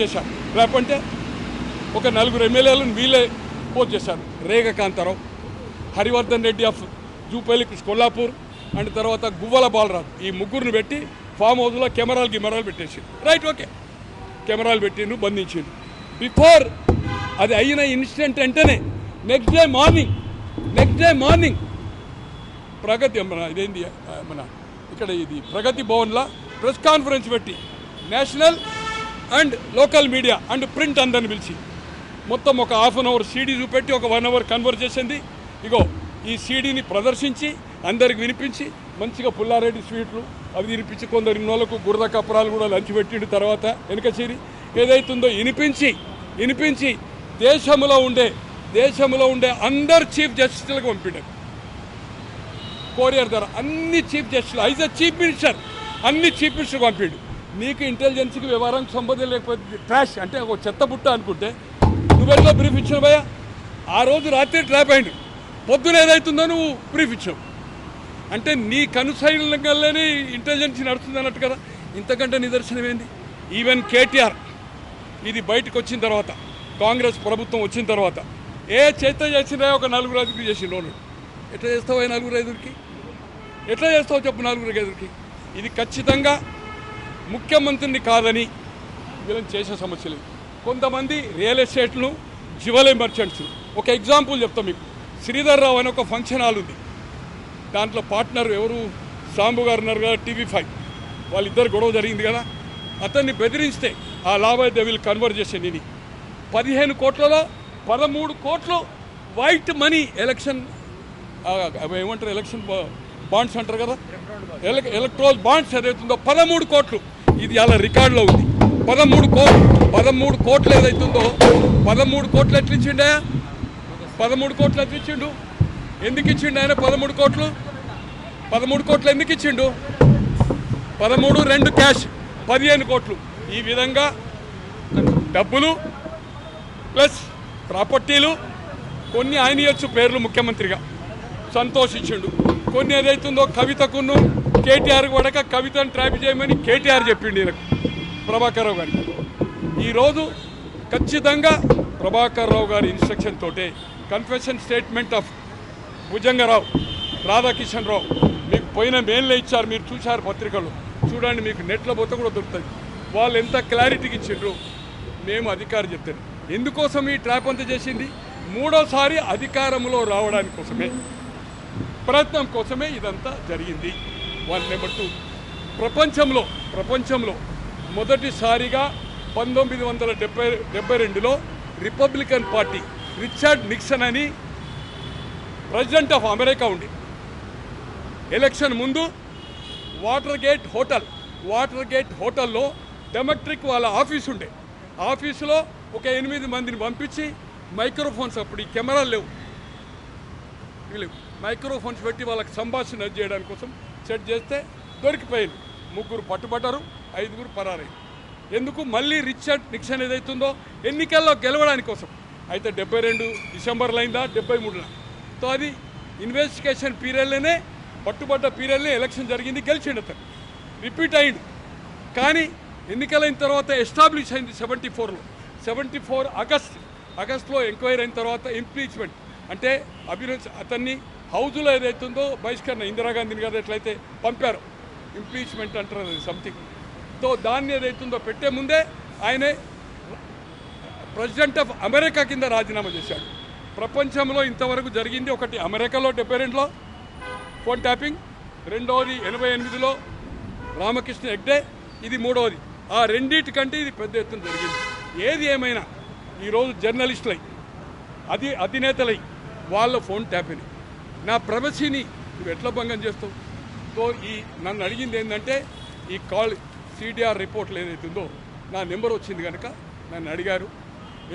చేశారు. లేకపోతే ఒక 4 ఎమ్మెల్యేలను వీళ్ళే పోస్ట్ చేశారు. రేఖ కాంతారావు, హరివర్ధన్ రెడ్డి ఆఫ్ జూపల్లి కొల్లాపూర్ అండ్ తర్వాత గువ్వల బాలరాజు, ఈ ముగ్గురిని పెట్టి ఫామ్ హౌస్లో కెమెరాలు పెట్టేసి రైట్ ఓకే కెమెరాలు పెట్టిండు, బంధించిండు. బిఫోర్ అది అయిన ఇన్సిడెంట్ వెంటనే నెక్స్ట్ డే మార్నింగ్ ప్రగతి ఇదేంది మన ఇక్కడ ఇది ప్రగతి భవన్లో ప్రెస్ కాన్ఫరెన్స్ పెట్టి national and local media and print అందరిని పిలిచి మొత్తం ఒక హాఫ్ అన్ అవర్ సీడీ చూపెట్టి ఒక 1 అవర్ కన్వర్జేషన్ది ఇగో ఈ సీడీని ప్రదర్శించి అందరికి వినిపించి మంచిగా పుల్లారెడ్డి స్వీట్లు అవి వినిపించి కొందరు ఇన్నోళ్ళకు గుర్ర కప్పరాలు కూడా లంచ్ పెట్టిండు. తర్వాత వెనక చీరి ఏదైతుందో వినిపించి దేశంలో ఉండే అందరు చీఫ్ జస్టిస్లకు పంపిండారు. కోరియర్ ద్వారా అన్ని చీఫ్ జస్టిస్ ఐజ్ ఎ చీఫ్ మినిస్టర్ అన్ని చీఫ్ మినిస్టర్కి పంపిండు. నీకు ఇంటెలిజెన్స్కి వ్యవహారానికి సంబంధం లేకపోతే ట్రాష్ అంటే ఒక చెత్త బుట్ట అనుకుంటే నువ్వెంతో బ్రీఫ్ ఇచ్చిన భయ్యా. ఆ రోజు రాత్రి ట్రాప్ అయిండు, పొద్దున ఏదైతుందో నువ్వు బ్రీఫ్ ఇచ్చావు అంటే నీ కనుసైలంగానే ఇంటెలిజెన్స్ నడుస్తుంది అన్నట్టు కదా. ఇంతకంటే నిదర్శనం ఏంది? ఈవెన్ కేటీఆర్ ఇది బయటకు వచ్చిన తర్వాత కాంగ్రెస్ ప్రభుత్వం వచ్చిన తర్వాత చేత చేసినా ఒక 4-5 చేసిండు. ఎట్లా చేస్తావు 4-5కి? ఎట్లా చేస్తావు చెప్పు 4-5కి? ఇది ఖచ్చితంగా ముఖ్యమంత్రిని కాదని వీళ్ళని చేసే సమస్య లేదు. కొంతమంది రియల్ ఎస్టేట్లు జ్యువెలరీ మర్చెంట్స్, ఒక ఎగ్జాంపుల్ చెప్తాం మీకు. శ్రీధర్ రావు అని ఒక ఫంక్షన్ హాల్ ఉంది, దాంట్లో పార్ట్నర్ ఎవరు సాంబు గారు ఉన్నారు కదా, TV5 వాళ్ళిద్దరు గొడవ జరిగింది కదా. అతన్ని బెదిరిస్తే ఆ లావాదేవీలు కన్వర్జేషన్ ఇది 15 కోట్లలో 13 కోట్లు వైట్ మనీ ఎలక్షన్ ఏమంటారు ఎలక్షన్ బాండ్స్ అంటారు కదా, ఎలక్ట్రోల్ బాండ్స్ ఏదైతుందో 13 కోట్లు ఇది అలా రికార్డులో ఉంది. 13 కోట్లు ఏదైతుందో 13 కోట్లు ఎట్లిచ్చిండే? 13 కోట్లు ఎట్లిచ్చిండు? ఎందుకు ఇచ్చిండు ఆయన 13 కోట్లు? 13 కోట్లు ఎందుకు ఇచ్చిండు? 13 2 క్యాష్ 15 కోట్లు. ఈ విధంగా డబ్బులు ప్లస్ ప్రాపర్టీలు కొన్ని ఆయన ఇవ్వచ్చు పేర్లు ముఖ్యమంత్రిగా సంతోషించిండు. కొన్ని ఏదైతుందో కవితకును కేటీఆర్ పడక కవితను ట్రాప్ చేయమని కేటీఆర్ చెప్పిండు ఈయనకు, ప్రభాకర్ రావు గారికి. ఈరోజు ఖచ్చితంగా ప్రభాకర్ రావు గారి ఇన్స్ట్రక్షన్ తోటే confession statement of Bhujangarao Radhakishan Rao మీకు పోయిన మెయిన్లో ఇచ్చారు, మీరు చూశారు పత్రికలు, చూడండి, మీకు నెట్లో పోతే కూడా దొరుకుతుంది. వాళ్ళు ఎంత క్లారిటీకి ఇచ్చిండ్రు. మేము అధికారం చెప్తాను ఎందుకోసం ఈ ట్రాప్ అంతా చేసింది? 3వ సారి అధికారంలో రావడానికి కోసమే, ప్రయత్నం కోసమే ఇదంతా జరిగింది. 1 నెంబర్ 2 ప్రపంచంలో మొదటిసారిగా 1972లో రిపబ్లికన్ పార్టీ రిచర్డ్ నిక్సన్ అని ప్రెసిడెంట్ ఆఫ్ అమెరికా ఉండి ఎలక్షన్ ముందు వాటర్ గేట్ హోటల్లో డెమోక్రటిక్ వాళ్ళ ఆఫీస్ ఉండే, ఆఫీసులో ఒక 8 మందిని పంపించి మైక్రోఫోన్స్, అప్పుడు ఈ కెమెరాలు లేవు, మైక్రోఫోన్స్ పెట్టి వాళ్ళకి సంభాషణ చేయడానికి కోసం సెట్ చేస్తే దొరికిపోయింది. 3 పట్టుబడ్డారు, 5 పరారయ్యారు. ఎందుకు? మళ్ళీ రిచర్డ్ నిక్సన్ ఏదైతుందో ఎన్నికల్లో గెలవడానికి కోసం. అయితే 72 డిసెంబర్లో అయిందా, 73లో. సో అది ఇన్వెస్టిగేషన్ పీరియడ్లోనే, పట్టుబడ్డ పీరియడ్లో ఎలక్షన్ జరిగింది, గెలిచిండు అతను, రిపీట్ అయ్యిండు. కానీ ఎన్నికలైన తర్వాత ఎస్టాబ్లిష్ అయింది 74లో. 74 ఆగస్టులో ఎంక్వైరీ అయిన తర్వాత ఇంపీచ్మెంట్ అంటే అతన్ని హౌజులో ఏదైతుందో బహిష్కరణ, ఇందిరాగాంధీని గారు ఎట్లయితే పంపారు, ఇంపీచ్మెంట్ అంటారు అది సంథింగ్. సో దాన్ని ఏదైతుందో పెట్టే ముందే ఆయనే ప్రెసిడెంట్ ఆఫ్ అమెరికా కింద రాజీనామా చేశాడు. ప్రపంచంలో ఇంతవరకు జరిగింది ఒకటి అమెరికాలో 72లో ఫోన్ ట్యాపింగ్, 2వది 88లో రామకృష్ణ హెగ్డే, ఇది 3వది. ఆ రెండింటికంటే ఇది పెద్ద ఎత్తున జరిగింది. ఏది ఏమైనా ఈరోజు జర్నలిస్టులై అధినేతలై వాళ్ళ ఫోన్ ట్యాపింగ్, నా ప్రైవసీని నువ్వు ఎట్లా భంగం చేస్తావు? సో నన్ను అడిగింది ఏంటంటే ఈ కాల్ CDR రిపోర్ట్లు ఏదైతుందో నా నెంబర్ వచ్చింది కనుక నన్ను అడిగారు.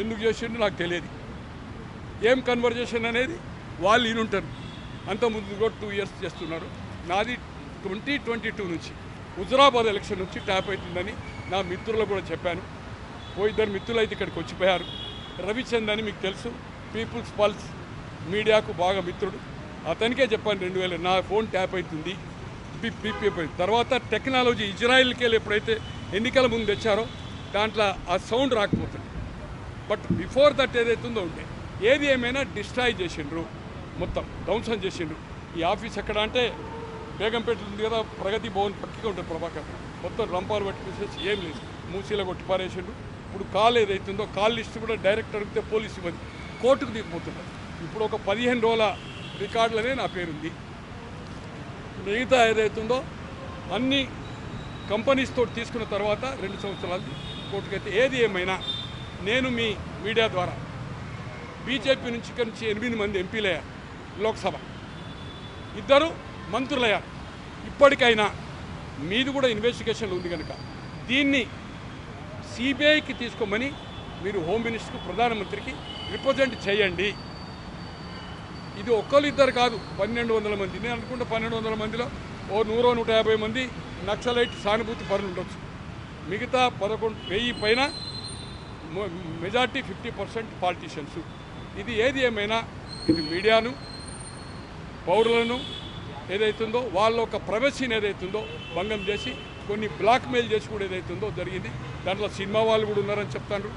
ఎందుకు చేసిండు నాకు తెలియదు, ఏం కన్వర్జేషన్ అనేది వాళ్ళు ఈనుంటారు. అంతకుముందు కూడా 2 ఇయర్స్ చేస్తున్నారు. నాది 2022 నుంచి హుజురాబాద్ ఎలక్షన్ నుంచి ట్యాప్ అవుతుందని నా మిత్రులకు కూడా చెప్పాను. 2 మిత్రులు అయితే ఇక్కడికి వచ్చిపోయారు. రవిచంద్ అని మీకు తెలుసు, పీపుల్స్ పల్స్ మీడియాకు బాగా మిత్రుడు, అతనికే చెప్పాను 2000 నా ఫోన్ ట్యాప్ అవుతుంది. తర్వాత టెక్నాలజీ ఇజ్రాయిల్కి వెళ్ళి ఎప్పుడైతే ఎన్నికల ముందు తెచ్చారో దాంట్లో ఆ సౌండ్ రాకపోతుంది. బట్ బిఫోర్ దట్ ఏదైతుందో ఉంటే ఏది ఏమైనా డిస్ట్రాయ్ చేసిండ్రు, మొత్తం ధ్వంసం చేసిండ్రు. ఈ ఆఫీస్ ఎక్కడ అంటే బేగంపేట ఉంది కదా, ప్రగతి భవన్ పక్కగా ఉంటుంది ప్రభాకర్, మొత్తం రంపాలు పట్టుకొచ్చేసి ఏం లేదు, మూసీలో కొట్టి పారేసిండ్రు. ఇప్పుడు కాల్ ఏదైతుందో కాల్ లిస్ట్ కూడా డైరెక్ట్ అడిగితే పోలీసు ఇవ్వదు, కోర్టుకు దిగిపోతున్నారు. ఇప్పుడు ఒక 15 రోజుల రికార్డులనే నా పేరుంది. మిగతా ఏదైతుందో అన్ని కంపెనీస్ తోటి తీసుకున్న తర్వాత 2 సంవత్సరాలు కోర్టుకైతే. ఏది ఏమైనా నేను మీ మీడియా ద్వారా బీజేపీ నుంచి ఇక్కడి నుంచి 8 మంది ఎంపీలయ్యారు, లోక్సభ 2 మంత్రులయ్యారు. ఇప్పటికైనా మీది కూడా ఇన్వెస్టిగేషన్లు ఉంది కనుక దీన్ని సిబిఐకి తీసుకోమని మీరు హోమ్ మినిస్టర్కు, ప్రధానమంత్రికి రిప్రజెంట్ చేయండి. ఇది ఒక్కరు కాదు, 1200 మంది. నేను అనుకుంటే 1200 మందిలో ఓ 100-150 మంది నక్సలైట్ సానుభూతి పరులు ఉండొచ్చు. మిగతా 11,000 పైన మెజార్టీ 50% పాలిటీషియన్స్. ఇది ఏది ఏమైనా ఇది మీడియాను, పౌరులను ఏదైతుందో వాళ్ళ ఒక ప్రైవసీని ఏదైతుందో భంగం చేసి కొన్ని బ్లాక్మెయిల్ చేసి కూడా ఏదైతుందో జరిగింది. దాంట్లో సినిమా వాళ్ళు కూడా ఉన్నారని చెప్తాను.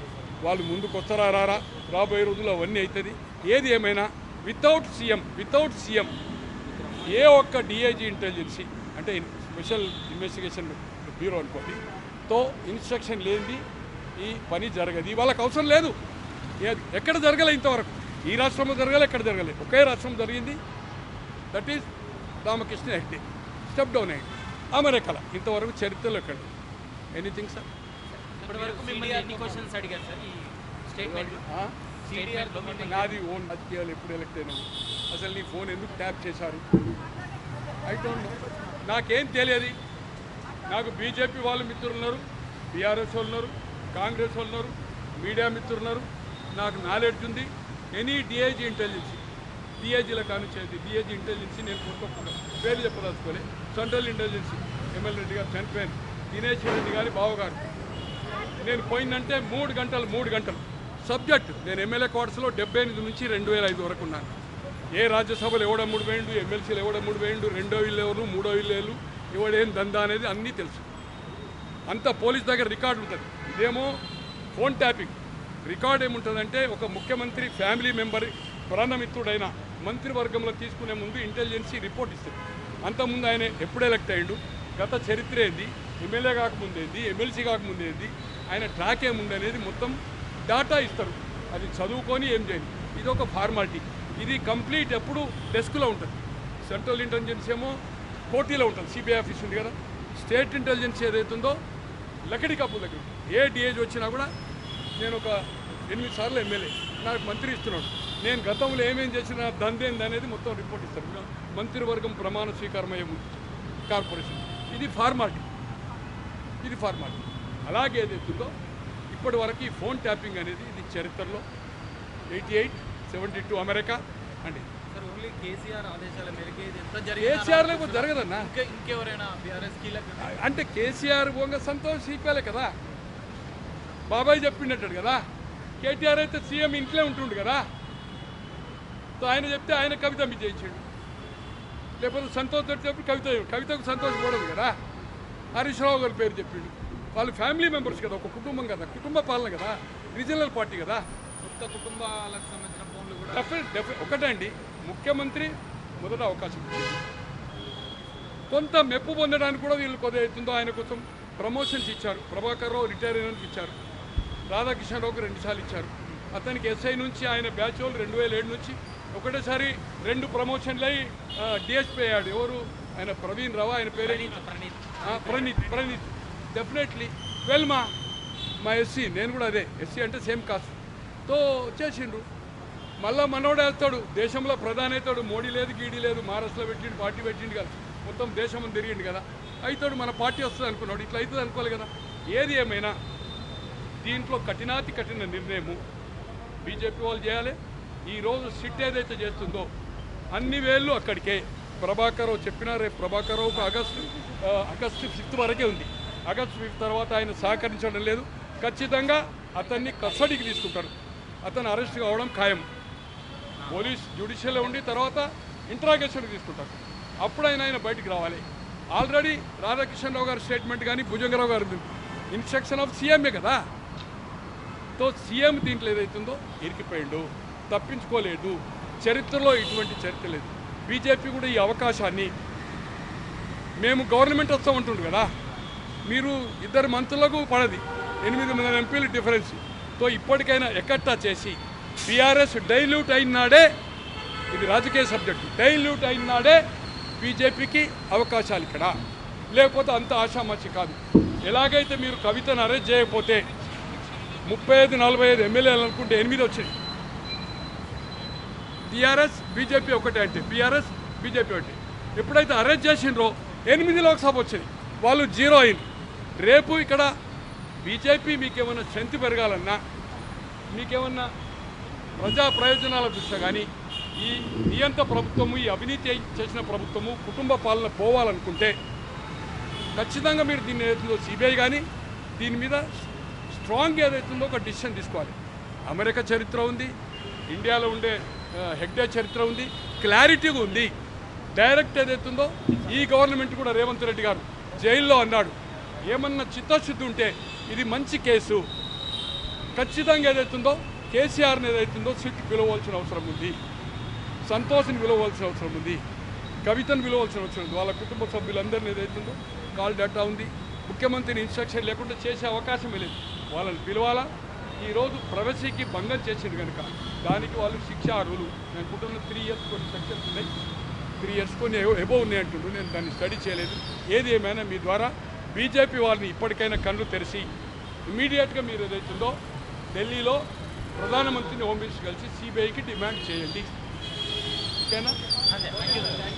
వాళ్ళు ముందుకు వస్తారా రారా, రాబోయే రోజుల్లో అవన్నీ అవుతుంది. ఏది ఏమైనా వితౌట్ సీఎం ఏ ఒక్క డిఐజీ ఇంటెలిజెన్సీ అంటే స్పెషల్ ఇన్వెస్టిగేషన్ బ్యూరో అనుకోండి తో ఇన్స్ట్రక్షన్ లేనిది ఈ పని జరగదు. వాళ్ళకి అవసరం లేదు. ఎక్కడ జరగలే ఇంతవరకు, ఈ రాష్ట్రంలో జరగలే, ఎక్కడ జరగలే. ఒకే రాష్ట్రం జరిగింది, that is Ramakrishna Hegde. Step down అయ్యింది. అమెరికాలో ఇంతవరకు చరిత్రలో ఎక్కడ ఎనీథింగ్ సార్. నాది ఓన్ రాజకీయాలు ఎప్పుడు ఎలక్ట్ అయినావు, అసలు నీ ఫోన్ ఎందుకు ట్యాప్ చేశారు, ఐ డోంట్ నో, నాకేం తెలియదు. నాకు బీజేపీ వాళ్ళు మిత్రులు ఉన్నారు, బీఆర్ఎస్ వాళ్ళు ఉన్నారు, కాంగ్రెస్ వాళ్ళు ఉన్నారు, మీడియా మిత్రులు ఉన్నారు. నాకు నాలెడ్జ్ ఉంది. ఎనీ డిఐజీ ఇంటెలిజెన్సీ, డిఐజీల కానిచ్చేది డిఐజీ ఇంటెలిజెన్సీ నేను కొనుక్కోకుండా పేరు చెప్పదలుచుకోలే. సెంట్రల్ ఇంటెలిజెన్సీ ఎమ్మెల్యే రెడ్డి గారు చనిపోయాను, దినేష్ రెడ్డి గారి బావగారు. నేను పోయిందంటే 3 గంటలు సబ్జెక్ట్. నేను ఎమ్మెల్యే క్వార్టర్స్లో 78 నుంచి 2005 వరకు ఉన్నాను. ఏ రాజ్యసభలు ఎవడమ్ముడు వేయండు, ఎమ్మెల్సీలు ఎవడమ్ముడు వేయండు, 2వ ఇల్లు ఎవరు, 3వ ఇల్లు ఎవరు, ఎవడేం దందా అనేది అన్నీ తెలుసు. అంతా పోలీస్ దగ్గర రికార్డు ఉంటుంది. ఇదేమో ఫోన్ ట్యాపింగ్. రికార్డ్ ఏముంటుందంటే ఒక ముఖ్యమంత్రి ఫ్యామిలీ మెంబర్ ప్రాణమిత్రుడైన మంత్రివర్గంలో తీసుకునే ముందు ఇంటెలిజెన్సీ రిపోర్ట్ ఇస్తుంది. అంతకుముందు ఆయన ఎప్పుడు ఎలక్ట్ అయ్యిండు, గత చరిత్ర ఏంది, ఎమ్మెల్యే కాకముందేంది, ఎమ్మెల్సీ కాకముందేంది, ఆయన ట్రాక్ ఏముంది అనేది మొత్తం డాటా ఇస్తారు. అది చదువుకొని ఏం చేయండి. ఇది ఒక ఫార్మాలిటీ. ఇది కంప్లీట్ ఎప్పుడు డెస్క్లో ఉంటుంది. సెంట్రల్ ఇంటెలిజెన్స్ ఏమో కోటీలో ఉంటుంది, సిబిఐ ఆఫీస్ ఉంది కదా. స్టేట్ ఇంటెలిజెన్స్ ఏదైతుందో లకడి కప్పుల దగ్గర. ఏ డిఏజ్ వచ్చినా కూడా నేను ఒక 8 సార్లు ఎమ్మెల్యే, నాకు మంత్రి ఇస్తున్నాడు. నేను గతంలో ఏమేం చేసిన దందేంది అనేది మొత్తం రిపోర్ట్ ఇస్తాను. మంత్రివర్గం ప్రమాణ స్వీకారమయ్యే కార్పొరేషన్. ఇది ఫార్మాలిటీ. అలాగే ఏదైతుందో ఇప్పటి వరకు ఈ ఫోన్ ట్యాపింగ్ అనేది ఇది చరిత్రలో 88, 72 అమెరికా అండి. కేసీఆర్ లేకపోతే జరగదన్నా. అంటే కేసీఆర్ పోగా సంతోష్ సీపాలే కదా, బాబాయ్ చెప్పిండట్టాడు కదా. కేటీఆర్ అయితే సీఎం ఇంట్లో ఉంటుండు కదా, ఆయన చెప్తే ఆయన కవిత మీద చేయించాడు. లేకపోతే సంతోష్ చెప్పి కవితకు సంతోష్ కూడదు కదా. హరీష్ రావు గారి పేరు చెప్పిండు. వాళ్ళు ఫ్యామిలీ మెంబర్స్ కదా, ఒక కుటుంబం కదా, కుటుంబ పాలన కదా, రీజనల్ పార్టీ కదా. కొత్త కుటుంబాలకు సంబంధించిన ఫోన్లు కూడా డెఫినెట్ ఒకటే అండి. ముఖ్యమంత్రి మొదట అవకాశం ఇచ్చింది. కొంత మెప్పు పొందడానికి కూడా వీళ్ళు కొద్దిగా అవుతుందో ఆయన కోసం ప్రమోషన్స్ ఇచ్చారు. ప్రభాకర్ రావు రిటైర్ అయినందుకు ఇచ్చారు, రాధాకిషన్ రావుకి 2 సార్లు ఇచ్చారు. అతనికి ఎస్ఐ నుంచి ఆయన బ్యాచ్ వాళ్ళు 2007 నుంచి ఒకటేసారి 2 ప్రమోషన్లు అయ్యి డిఎస్పీ అయ్యాడు. ఎవరు ఆయన? ప్రవీణ్ రావు, ఆయన పేరు ప్రణీత్. డెఫినెట్లీ వెల్మా మా ఎస్సీ, నేను కూడా అదే ఎస్సీ అంటే సేమ్ కాస్ట్తో చేసిండ్రు. మళ్ళీ మనోడే వెళ్తాడు, దేశంలో ప్రధాని అవుతాడు. మోడీ లేదు, గీడీ లేదు, మహారాష్ట్రలో పెట్టిండు, పార్టీ పెట్టిండు కదా, మొత్తం దేశం తిరిగిండు కదా. అవుతాడు, మన పార్టీ వస్తుంది అనుకున్నాడు. ఇట్లా అవుతుంది అనుకోవాలి కదా. ఏది ఏమైనా దీంట్లో కఠినాతి కఠిన నిర్ణయము బీజేపీ వాళ్ళు చేయాలి. ఈరోజు సిట్ ఏదైతే చేస్తుందో అన్ని వేళ్ళు అక్కడికే. ప్రభాకర్ రావు చెప్పినా రేపు ప్రభాకర్ రావుకు ఆగస్టు 5 వరకే ఉంది. ఆగస్టు 5 తర్వాత ఆయన సహకరించడం లేదు. ఖచ్చితంగా అతన్ని కస్టడీకి తీసుకుంటారు. అతను అరెస్ట్ కావడం ఖాయం. పోలీస్ జ్యుడిషియల్లో ఉండి తర్వాత ఇంట్రాగేషన్కి తీసుకుంటారు. అప్పుడు ఆయన బయటికి రావాలి. ఆల్రెడీ రాధాకిషన్ రావు గారి స్టేట్మెంట్ కానీ భుజంగరావు గారు ఇన్స్ట్రక్షన్ ఆఫ్ సీఎంఏ కదా. తో సీఎం దీంట్లో ఏదైతుందో ఇరికిపోయిండు, తప్పించుకోలేదు. చరిత్రలో ఇటువంటి చరిత్ర లేదు. బీజేపీ కూడా ఈ అవకాశాన్ని, మేము గవర్నమెంట్ వస్తామంటుండు కదా, మీరు ఇద్దరు మంత్రులకు పడది, 8 ఎంపీలు డిఫరెన్స్. తో ఇప్పటికైనా ఎక్కట్టా చేసి బీఆర్ఎస్ డైల్యూట్ అయినాడే, ఇది రాజకీయ సబ్జెక్టు, డైల్యూట్ అయినాడే బీజేపీకి అవకాశాలు ఇక్కడ, లేకపోతే అంత ఆషామాషి కాదు. ఎలాగైతే మీరు కవితను అరెస్ట్ చేయకపోతే 35-45 ఎమ్మెల్యేలు అనుకుంటే 8 వచ్చినాయి. టీఆర్ఎస్ బీజేపీ ఒకటే అంటే, బీఆర్ఎస్ బీజేపీ ఒకటి. ఎప్పుడైతే అరెస్ట్ చేసిండ్రో 8 లోక్సభ వచ్చినాయి, వాళ్ళు 0 అయింది. రేపు ఇక్కడ బీజేపీ మీకేమన్నా స్ట్రెంత్ పెరగాలన్నా, మీకేమన్నా ప్రజా ప్రయోజనాల దృష్ట్యా కానీ, ఈ నియంత ప్రభుత్వము, ఈ అవినీతి చేసిన ప్రభుత్వము, కుటుంబ పాలన పోవాలనుకుంటే ఖచ్చితంగా మీరు దీన్ని ఏదైతుందో సిబిఐ కానీ దీని మీద స్ట్రాంగ్ ఏదైతుందో ఒక డిసిషన్ తీసుకోవాలి. అమెరికా చరిత్ర ఉంది, ఇండియాలో ఉండే హెగ్డే చరిత్ర ఉంది, క్లారిటీగా ఉంది. డైరెక్ట్ ఏదైతుందో ఈ గవర్నమెంట్ కూడా రేవంత్ రెడ్డి గారు జైల్లో అన్నాడు, ఏమన్నా చిత్తశుద్ధి ఉంటే ఇది మంచి కేసు, ఖచ్చితంగా ఏదైతుందో కేసీఆర్ని ఏదైతుందో సిట్ పిలవలసిన అవసరం ఉంది, సంతోష్ని పిలవలసిన అవసరం ఉంది, కవితను పిలవలసిన అవసరం ఉంది, వాళ్ళ కుటుంబ సభ్యులందరినీ ఏదైతుందో కాల్ డేటా ఉంది. ముఖ్యమంత్రిని ఇన్స్ట్రక్షన్ లేకుండా చేసే అవకాశమే లేదు. వాళ్ళని పిలవాలా. ఈరోజు ప్రైవసీకి భంగం చేసింది కనుక దానికి వాళ్ళు శిక్ష అర్హులు. నేను అనుకుంటున్న 3 years కొన్ని సెక్షన్స్ ఉన్నాయి, 3 years కొన్ని ఎబో ఉన్నాయి అంటుండ్రు. నేను దాన్ని స్టడీ చేయలేదు. ఏది ఏమైనా మీ ద్వారా బీజేపీ వాళ్ళని ఇప్పటికైనా కళ్ళు తెరిచి ఇమీడియట్గా మీరు ఏదైతుందో ఢిల్లీలో ప్రధానమంత్రిని హోమ్ మినిస్టర్ కలిసి సిబిఐకి డిమాండ్ చేయండి. ఓకేనా?